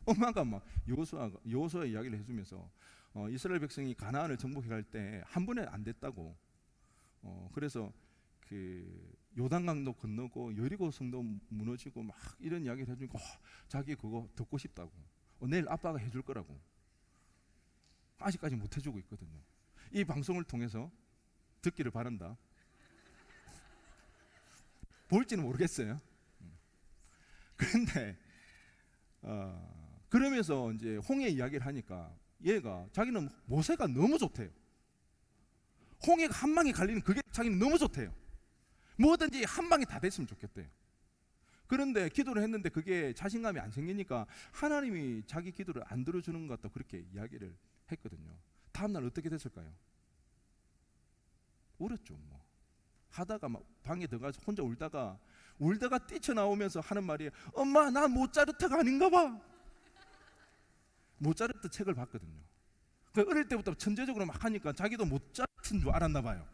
Speaker 1: 엄마가 막 여호수아 이야기를 해주면서 이스라엘 백성이 가나안을 정복해 갈 때 한 번에 안 됐다고. 그래서 그 요단강도 건너고 여리고 성도 무너지고 막 이런 이야기를 해주니까 자기 그거 듣고 싶다고. 내일 아빠가 해줄 거라고. 아직까지 못 해주고 있거든요. 이 방송을 통해서 듣기를 바란다. 볼지는 모르겠어요. 그런데 그러면서 이제 홍해 이야기를 하니까 얘가, 자기는 모세가 너무 좋대요. 홍해가 한 방에 갈리는 그게 자기는 너무 좋대요. 뭐든지 한 방에 다 됐으면 좋겠대요. 그런데 기도를 했는데 그게 자신감이 안 생기니까 하나님이 자기 기도를 안 들어주는 것 같다 그렇게 이야기를 했거든요. 다음날 어떻게 됐을까요? 울었죠. 뭐 하다가 막 방에 들어가서 혼자 울다가 뛰쳐나오면서 하는 말이 엄마 나 모차르트가 아닌가 봐. 모차르트 책을 봤거든요. 그 어릴 때부터 천재적으로 막 하니까 자기도 모차르트인 줄 알았나 봐요.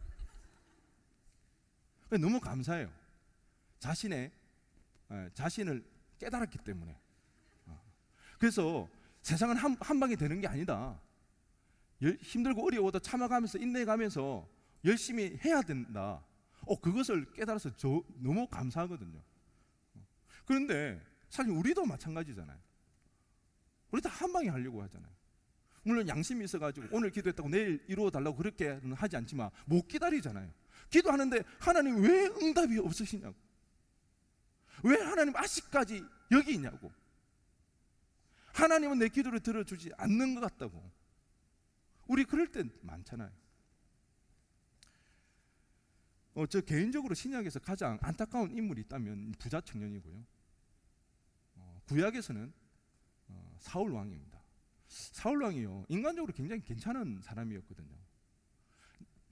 Speaker 1: 너무 감사해요. 자신을 깨달았기 때문에. 그래서 세상은 한 방에 되는 게 아니다. 힘들고 어려워도 참아가면서 인내가면서 열심히 해야 된다. 그것을 깨달아서 저 너무 감사하거든요. 그런데 사실 우리도 마찬가지잖아요. 우리 다 한 방에 하려고 하잖아요. 물론 양심이 있어가지고 오늘 기도했다고 내일 이루어 달라고 그렇게는 하지 않지만 못 기다리잖아요. 기도하는데 하나님 왜 응답이 없으시냐고, 왜 하나님 아직까지 여기 있냐고, 하나님은 내 기도를 들어주지 않는 것 같다고. 우리 그럴 때 많잖아요. 저 개인적으로 신약에서 가장 안타까운 인물이 있다면 부자 청년이고요. 구약에서는 사울 왕입니다. 사울 왕이요, 인간적으로 굉장히 괜찮은 사람이었거든요.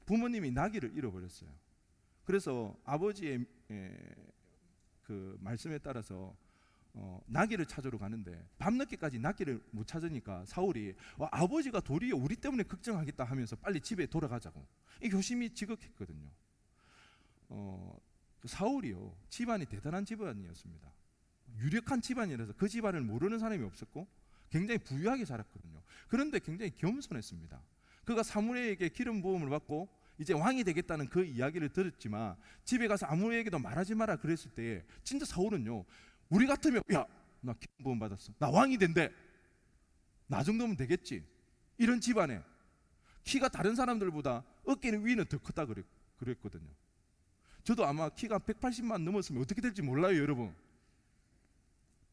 Speaker 1: 부모님이 나귀를 잃어버렸어요. 그래서 아버지의 그 말씀에 따라서 나귀를 찾으러 가는데 밤늦게까지 나귀를 못 찾으니까 사울이 아버지가 도리어 우리 때문에 걱정하겠다 하면서 빨리 집에 돌아가자고 이 교심이 지극했거든요. 사울이요, 집안이 대단한 집안이었습니다. 유력한 집안이라서 그 집안을 모르는 사람이 없었고 굉장히 부유하게 자랐거든요. 그런데 굉장히 겸손했습니다. 그가 사무엘에게 기름 부음을 받고 이제 왕이 되겠다는 그 이야기를 들었지만 집에 가서 아무에게도 말하지 마라 그랬을 때 진짜 사울은요, 우리 같으면 야, 나 기름 부음 받았어, 나 왕이 된대, 나 정도면 되겠지. 이런 집안에 키가 다른 사람들보다 어깨는 위는 더 크다 그랬거든요. 저도 아마 키가 180만 넘었으면 어떻게 될지 몰라요, 여러분.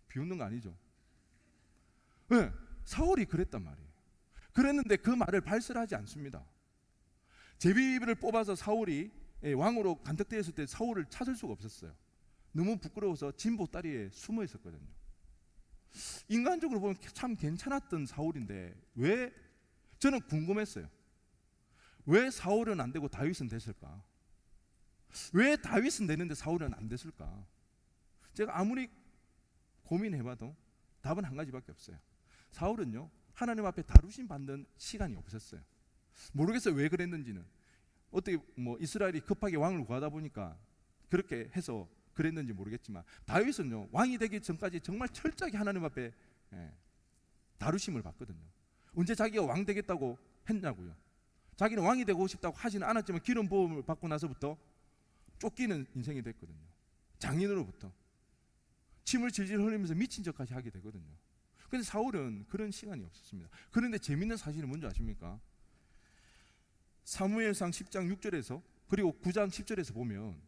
Speaker 1: 비웃는 거 아니죠? 네, 사울이 그랬단 말이에요. 그랬는데 그 말을 발설하지 않습니다. 제비를 뽑아서 사울이 왕으로 간택되었을 때 사울을 찾을 수가 없었어요. 너무 부끄러워서 진 보따리에 숨어 있었거든요. 인간적으로 보면 참 괜찮았던 사울인데 왜, 저는 궁금했어요. 왜 사울은 안 되고 다윗은 됐을까? 왜 다윗은 되는데 사울은 안 됐을까? 제가 아무리 고민해봐도 답은 한 가지밖에 없어요. 사울은요, 하나님 앞에 다루심 받는 시간이 없었어요. 모르겠어요, 왜 그랬는지는. 어떻게 이스라엘이 급하게 왕을 구하다 보니까 그렇게 해서 그랬는지 모르겠지만, 다윗은요, 왕이 되기 전까지 정말 철저하게 하나님 앞에 다루심을 받거든요. 언제 자기가 왕 되겠다고 했냐고요. 자기는 왕이 되고 싶다고 하지는 않았지만 기름 부음을 받고 나서부터 쫓기는 인생이 됐거든요. 장인으로부터 침을 질질 흘리면서 미친 척까지 하게 되거든요. 그런데 사울은 그런 시간이 없었습니다. 그런데 재밌는 사실은 뭔지 아십니까? 사무엘상 10장 6절에서 그리고 9장 10절에서 보면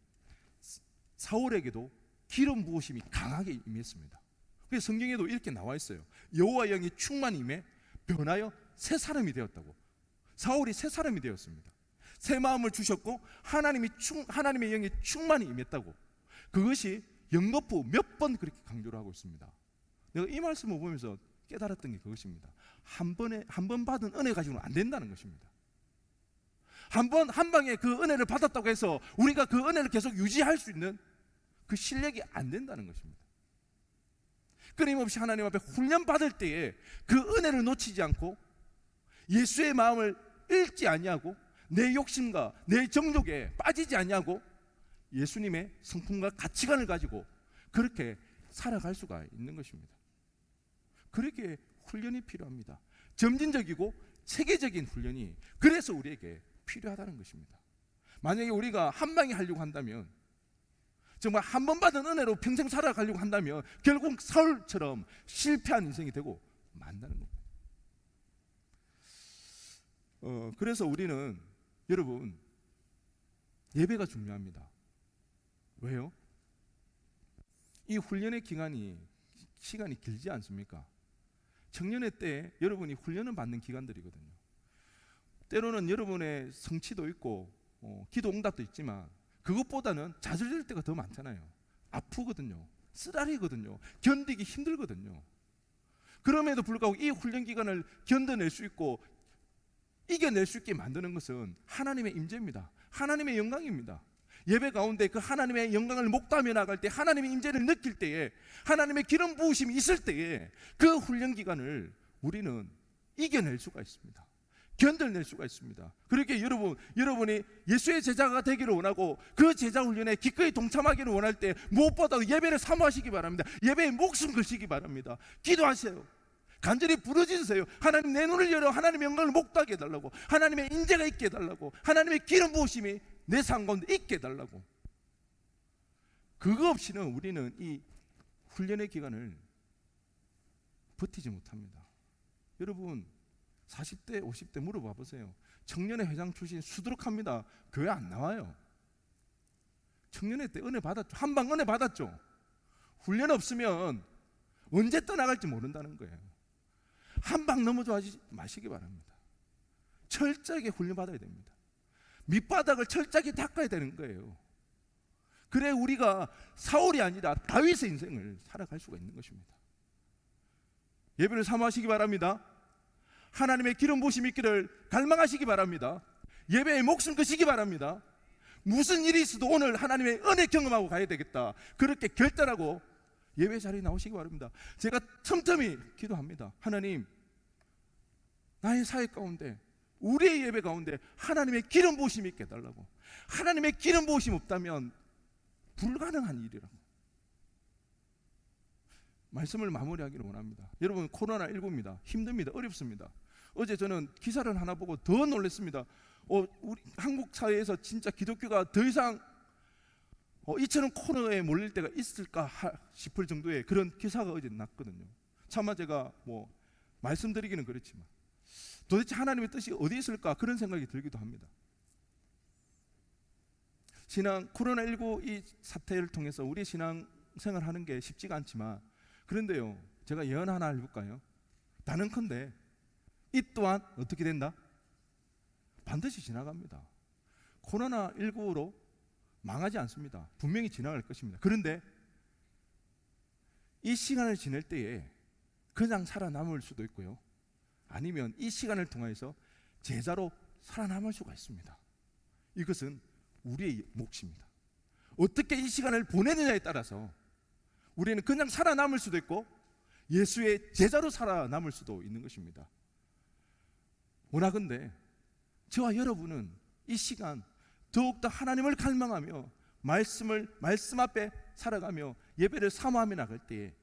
Speaker 1: 사울에게도 기름 부으심이 강하게 임했습니다. 그래서 성경에도 이렇게 나와 있어요. 여호와의 영이 충만히 임해 변하여 새 사람이 되었다고. 사울이 새 사람이 되었습니다. 새 마음을 주셨고 하나님의 영이 충만히 임했다고. 그것이 영거푸 몇 번 그렇게 강조를 하고 있습니다. 내가 이 말씀을 보면서 깨달았던 게 그것입니다. 한 번 받은 은혜 가지고는 안 된다는 것입니다. 한 방에 그 은혜를 받았다고 해서 우리가 그 은혜를 계속 유지할 수 있는 그 실력이 안 된다는 것입니다. 끊임없이 하나님 앞에 훈련 받을 때에 그 은혜를 놓치지 않고 예수의 마음을 잃지 아니하고 내 욕심과 내 정욕에 빠지지 아니하고 예수님의 성품과 가치관을 가지고 그렇게 살아갈 수가 있는 것입니다. 그렇게 훈련이 필요합니다. 점진적이고 체계적인 훈련이 그래서 우리에게 필요하다는 것입니다. 만약에 우리가 한 방에 하려고 한다면, 정말 한 번 받은 은혜로 평생 살아가려고 한다면 결국 사울처럼 실패한 인생이 되고 만다는 겁니다. 그래서 우리는 여러분 예배가 중요합니다. 왜요? 이 훈련의 시간이 길지 않습니까? 청년의 때 여러분이 훈련을 받는 기간들이거든요. 때로는 여러분의 성취도 있고 기도 응답도 있지만 그것보다는 좌절될 때가 더 많잖아요. 아프거든요. 쓰라리거든요. 견디기 힘들거든요. 그럼에도 불구하고 이 훈련 기간을 견뎌낼 수 있고 이겨낼 수 있게 만드는 것은 하나님의 임재입니다. 하나님의 영광입니다. 예배 가운데 그 하나님의 영광을 목도하며 나갈 때, 하나님의 임재를 느낄 때에, 하나님의 기름 부으심이 있을 때에 그 훈련 기간을 우리는 이겨낼 수가 있습니다. 견뎌낼 수가 있습니다. 그렇게 여러분이 예수의 제자가 되기를 원하고 그 제자 훈련에 기꺼이 동참하기를 원할 때 무엇보다 예배를 사모하시기 바랍니다. 예배에 목숨 걸시기 바랍니다. 기도하세요. 간절히 부르짖으세요. 하나님, 내 눈을 열어 하나님의 영광을 목도하게 해달라고, 하나님의 인재가 있게 해달라고, 하나님의 기름 부으심이 내 삶 가운데 있게 해달라고. 그거 없이는 우리는 이 훈련의 기간을 버티지 못합니다. 여러분 40대 50대 물어봐 보세요. 청년회 회장 출신 수두룩합니다. 교회 안 나와요. 청년회 때 은혜 받았죠. 한방 은혜 받았죠. 훈련 없으면 언제 떠나갈지 모른다는 거예요. 한방 넘어져 마시기 바랍니다. 철저하게 훈련받아야 됩니다. 밑바닥을 철저하게 닦아야 되는 거예요. 그래 우리가 사울이 아니라 다윗의 인생을 살아갈 수가 있는 것입니다. 예배를 사모하시기 바랍니다. 하나님의 기름 부으심이 있기를 갈망하시기 바랍니다. 예배에 목숨 거시기 바랍니다. 무슨 일이 있어도 오늘 하나님의 은혜 경험하고 가야 되겠다, 그렇게 결단하고 예배 자리에 나오시기 바랍니다. 제가 틈틈이 기도합니다. 하나님, 나의 사회 가운데, 우리의 예배 가운데 하나님의 기름 부으심이 있게 해달라고. 하나님의 기름 부으심 없다면 불가능한 일이라고. 말씀을 마무리하기를 원합니다. 여러분, 코로나19입니다. 힘듭니다. 어렵습니다. 어제 저는 기사를 하나 보고 더 놀랐습니다. 우리 한국 사회에서 진짜 기독교가 더 이상 이처럼 코로나에 몰릴 때가 있을까 싶을 정도의 그런 기사가 어제 났거든요. 차마 제가 말씀드리기는 그렇지만 도대체 하나님의 뜻이 어디 있을까, 그런 생각이 들기도 합니다. 코로나19 이 사태를 통해서 우리 신앙생활 하는 게 쉽지가 않지만, 그런데요, 제가 예언 하나 해볼까요? 단언컨대 이 또한 어떻게 된다? 반드시 지나갑니다. 코로나19로 망하지 않습니다. 분명히 지나갈 것입니다. 그런데 이 시간을 지낼 때에 그냥 살아남을 수도 있고요, 아니면 이 시간을 통해서 제자로 살아남을 수가 있습니다. 이것은 우리의 몫입니다. 어떻게 이 시간을 보내느냐에 따라서 우리는 그냥 살아남을 수도 있고 예수의 제자로 살아남을 수도 있는 것입니다. 원하건대 저와 여러분은 이 시간 더욱더 하나님을 갈망하며 말씀 앞에 살아가며 예배를 사모하며 나갈 때에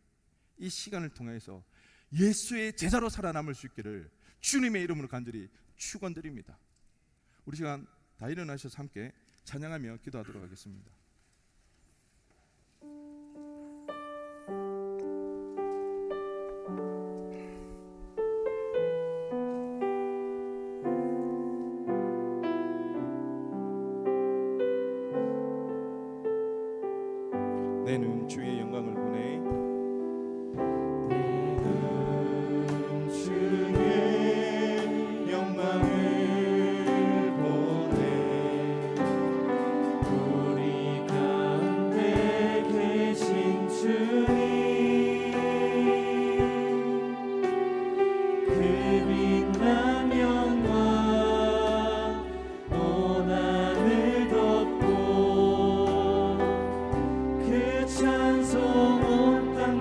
Speaker 1: 이 시간을 통해서 예수의 제자로 살아남을 수 있기를 주님의 이름으로 간절히 축원드립니다. 우리 시간 다 일어나셔서 함께 찬양하며 기도하도록 하겠습니다. 내 눈 주의 영광을 보내.
Speaker 2: 내 눈 주의 영광을 보내. 우리 가운데 계신 주님, 그 빛난 영광 온 하늘 덮고 그 찬송 온 땅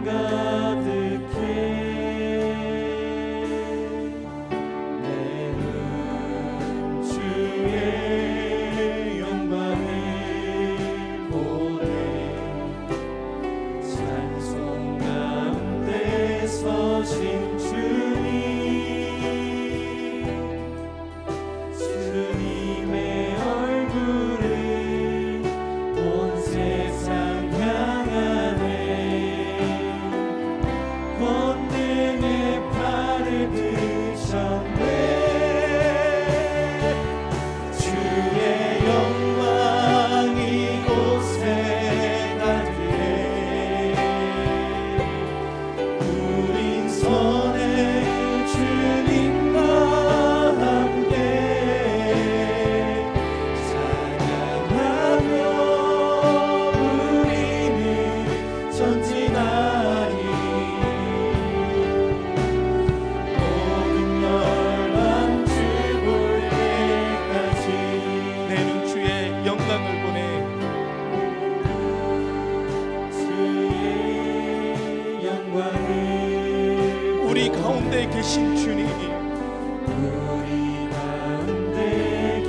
Speaker 2: 우리 가운데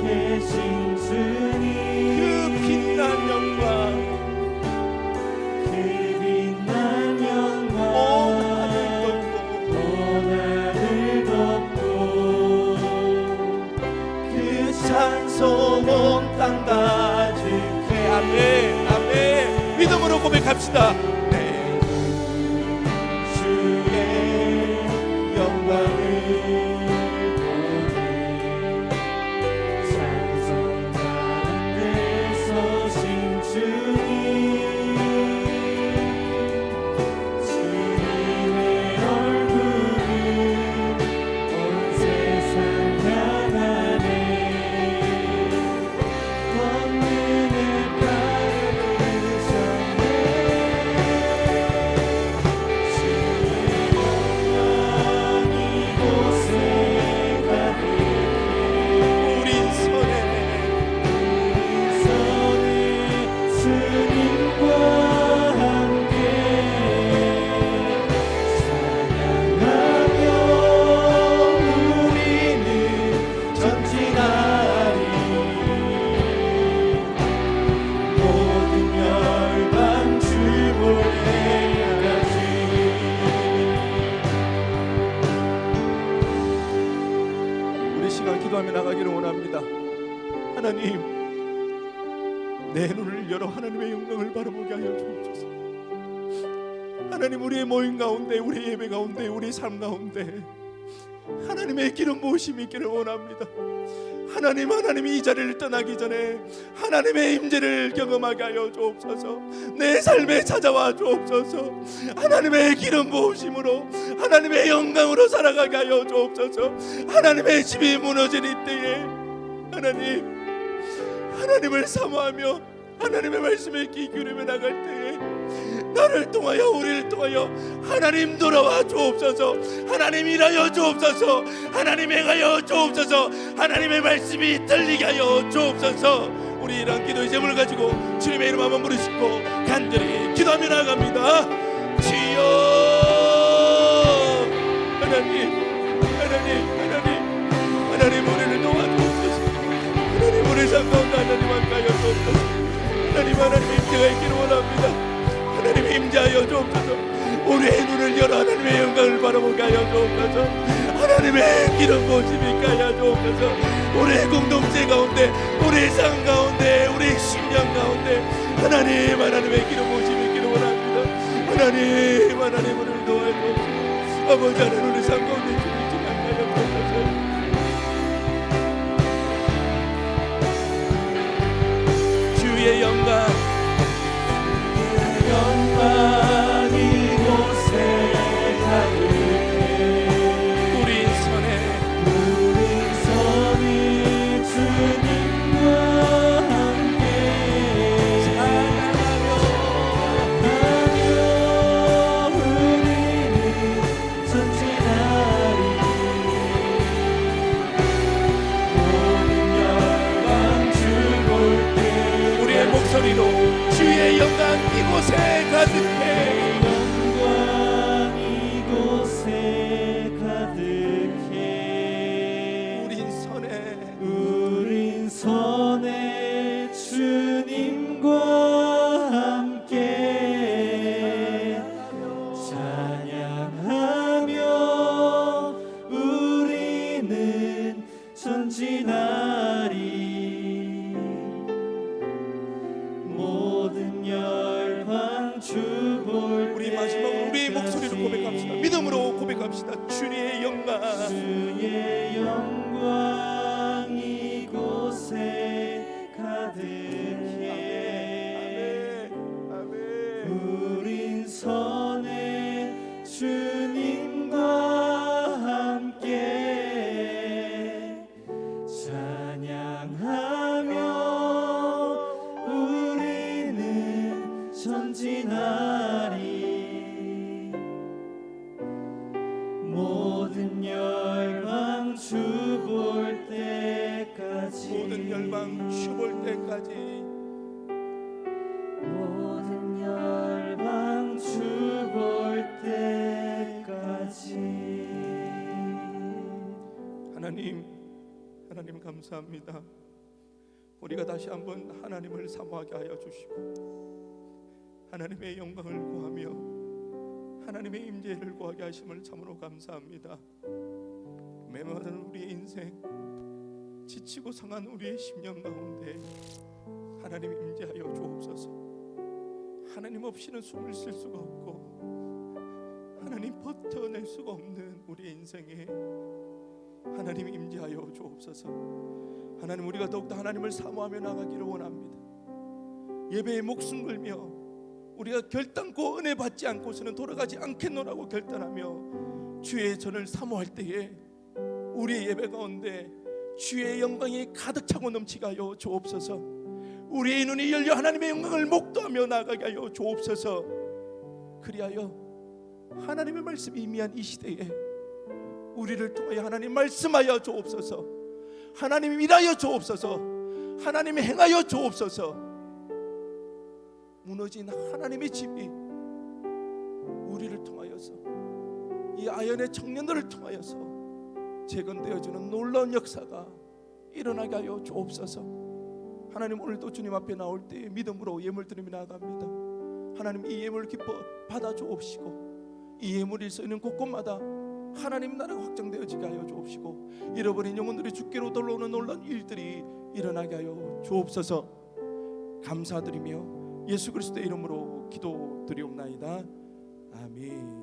Speaker 2: 계신 주님
Speaker 3: 그 빛난 영광
Speaker 2: 그 빛난 영광
Speaker 3: 온 하늘 덮고
Speaker 2: 그
Speaker 3: 찬송 온 땅 가득해. 아멘 아멘. 믿음으로 고백합시다. 내 주의 영광을
Speaker 2: 찬송 가운데 서신 주님 주님의 얼굴은 온 세상 향하네 권능의 발을 드셨네 주의 영광 이곳에 가득해
Speaker 3: 우린 손에
Speaker 2: 주님과 함께 찬양하며 우리는 전진하리 모든 열방 주볼 때까지.
Speaker 3: 우리 시간 기도하며 나가기를 원합니다. 하나님, 내 눈을 열어 하나님의 영광을 바라보게 하여 주옵소서. 하나님, 우리의 모임 가운데, 우리 예배 가운데, 우리 삶 가운데 하나님의 기름 부으심이 있기를 원합니다. 하나님이 이 자리를 떠나기 전에 하나님의 임재를 경험하게 하여 주옵소서. 내 삶에 찾아와 주옵소서. 하나님의 기름 부으심으로 하나님의 영광으로 살아가게 하여 주옵소서. 하나님의 집이 무너질 이때에 하나님을 사모하며 하나님의 말씀에 귀 기울이며 나갈 때에 나를 통하여 우리를 통하여 하나님 돌아와 주옵소서. 하나님 일하여 주옵소서. 하나님 행하여 주옵소서. 하나님의 말씀이 들리게 하여 주옵소서. 우리 이런 기도의 제목을 가지고 주님의 이름 한번 부르시고 간절히 기도하며 나갑니다. 주여 하나님 우리를 도와주옵소서. 하나님 우리 삶 가운데 하나님 함께하여 주옵소서. 하나님의 임재가 있기를 원합니다. 하나님 임재하여 주옵소서. 우리의 눈을 열어 하나님의 영광을 바라보게 하여 주옵소서. 하나님의 기름 부으심이 있게 하여 주옵소서. 우리의 공동체 가운데, 우리의 삶 가운데, 우리의 심령 가운데 하나님의 기름 부으심이 있기를 원합니다. 하나님 우리를 도와주옵소서. 아버지 하나님 우리 삶 가운데 주님 지나가여 주옵소서. 주의 영광
Speaker 2: 이곳에 가득해
Speaker 3: 우리
Speaker 2: 우리 선이 주님과 함께 찬양하며 우리는 전진하리 모든 열방 주 볼 때
Speaker 3: 우리의 목소리로 주의 영광 이곳에 가득해.
Speaker 2: 영광 이곳에 가득해 우린 선에 주님과 함께 찬양하며 우리는 전진하리 모든 열방 주 볼
Speaker 3: 우리 마지막으로 우리의 목소리로 고백합시다. 믿음으로 고백합시다. 주의 영광
Speaker 2: 주의 영광 이곳에 가득해 우린 선에 주님과 함께 찬양하며 우리는 전진하리 모든 열방 주 볼 때까지
Speaker 3: 모든 열방 주 볼 때까지
Speaker 2: 모든 열방 주 볼 때까지
Speaker 3: 하나님 하나님 감사합니다. 우리가 다시 한번 하나님을 사모하게 하여 주시고 하나님의 영광을 구하며 하나님의 임재를 구하게 하심을 참으로 감사합니다. 메마른 우리의 인생, 지치고 상한 우리의 심령 가운데 하나님 임재하여 주옵소서. 하나님 없이는 숨을 쉴 수가 없고 하나님 버텨낼 수가 없는 우리의 인생에 하나님 임재하여 주옵소서. 하나님, 우리가 더욱더 하나님을 사모하며 나가기를 원합니다. 예배에 목숨 걸며 우리가 결단코 은혜 받지 않고서는 돌아가지 않겠노라고 결단하며 주의 전을 사모할 때에 우리의 예배 가운데 주의 영광이 가득 차고 넘치게 하여 주옵소서. 우리의 눈이 열려 하나님의 영광을 목도하며 나가게 하여 주옵소서. 그리하여 하나님의 말씀이 임의한 이 시대에 우리를 통하여 하나님 말씀하여 주옵소서. 하나님 일하여 주옵소서. 하나님 행하여 주옵소서. 무너진 하나님의 집이 우리를 통하여서, 이 아연의 청년들을 통하여서 재건되어지는 놀라운 역사가 일어나게 하여 주옵소서. 하나님, 오늘도 주님 앞에 나올 때 믿음으로 예물 드리며 나아갑니다. 하나님, 이 예물 기뻐 받아 주옵시고 이 예물이 쓰이는 곳곳마다 하나님 나라가 확장되어지게 하여 주옵시고 잃어버린 영혼들이 주께로 돌아오는 놀라운 일들이 일어나게 하여 주옵소서. 감사드리며 예수 그리스도의 이름으로 기도드리옵나이다. 아멘.